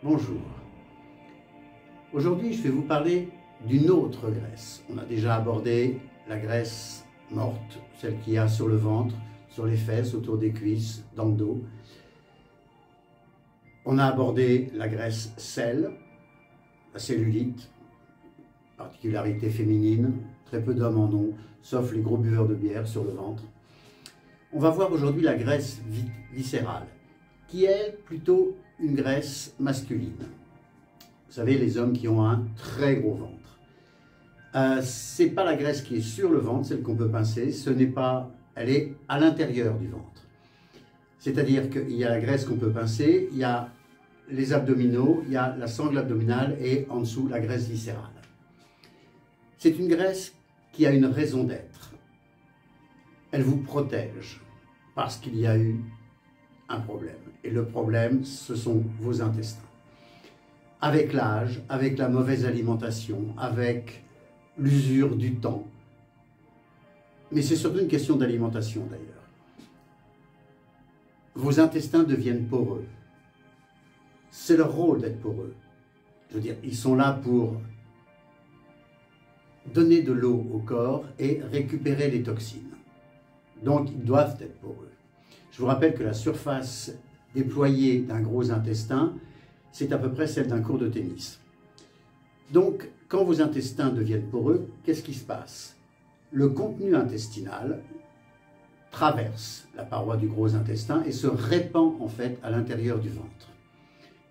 Bonjour. Aujourd'hui, je vais vous parler d'une autre graisse. On a déjà abordé la graisse morte, celle qu'il y a sur le ventre, sur les fesses, autour des cuisses, dans le dos. On a abordé la graisse sel, la cellulite, particularité féminine, très peu d'hommes en ont, sauf les gros buveurs de bière sur le ventre. On va voir aujourd'hui la graisse viscérale, qui est plutôt une graisse masculine. Vous savez, les hommes qui ont un très gros ventre. Ce n'est pas la graisse qui est sur le ventre, celle qu'on peut pincer, elle est à l'intérieur du ventre. C'est-à-dire qu'il y a la graisse qu'on peut pincer, il y a les abdominaux, il y a la sangle abdominale et en dessous la graisse viscérale. C'est une graisse qui a une raison d'être. Elle vous protège parce qu'il y a eu un problème. Et le problème, ce sont vos intestins. Avec l'âge, avec la mauvaise alimentation, avec l'usure du temps. Mais c'est surtout une question d'alimentation d'ailleurs. Vos intestins deviennent poreux. C'est leur rôle d'être poreux. Je veux dire, ils sont là pour donner de l'eau au corps et récupérer les toxines. Donc, ils doivent être poreux. Je vous rappelle que la surface déployée d'un gros intestin, c'est à peu près celle d'un court de tennis. Donc, quand vos intestins deviennent poreux, qu'est-ce qui se passe? Le contenu intestinal traverse la paroi du gros intestin et se répand en fait à l'intérieur du ventre.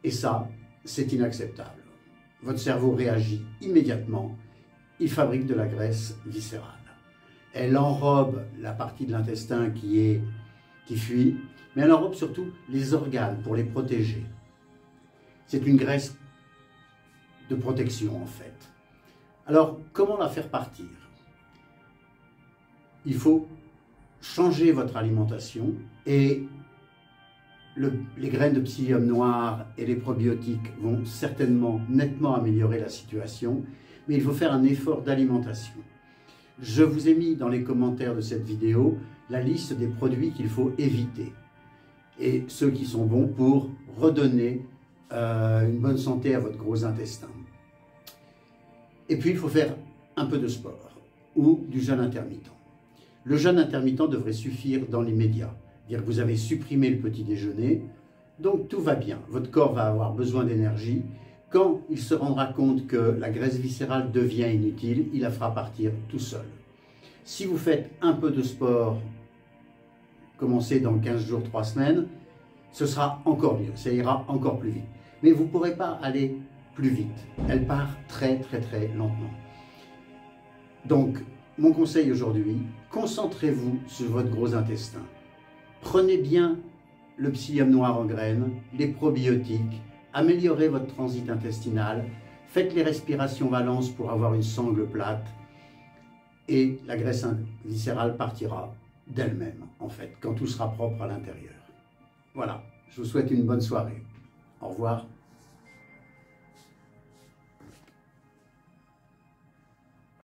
Et ça, c'est inacceptable. Votre cerveau réagit immédiatement, il fabrique de la graisse viscérale. Elle enrobe la partie de l'intestin qui fuit, mais elle enrobe surtout les organes pour les protéger. C'est une graisse de protection en fait. Alors, comment la faire partir? Il faut changer votre alimentation et les graines de psyllium noir et les probiotiques vont certainement nettement améliorer la situation, mais il faut faire un effort d'alimentation. Je vous ai mis dans les commentaires de cette vidéo la liste des produits qu'il faut éviter et ceux qui sont bons pour redonner une bonne santé à votre gros intestin. Et puis il faut faire un peu de sport ou du jeûne intermittent. Le jeûne intermittent devrait suffire dans l'immédiat. C'est-à-dire que vous avez supprimé le petit déjeuner, donc tout va bien. Votre corps va avoir besoin d'énergie. Quand il se rendra compte que la graisse viscérale devient inutile, il la fera partir tout seul. Si vous faites un peu de sport, commencez dans 15 jours, 3 semaines, ce sera encore mieux, ça ira encore plus vite. Mais vous ne pourrez pas aller plus vite. Elle part très lentement. Donc, mon conseil aujourd'hui, concentrez-vous sur votre gros intestin. Prenez bien le psyllium noir en graines, les probiotiques, améliorez votre transit intestinal, faites les respirations valences pour avoir une sangle plate et la graisse viscérale partira d'elle-même, en fait, quand tout sera propre à l'intérieur. Voilà, je vous souhaite une bonne soirée. Au revoir.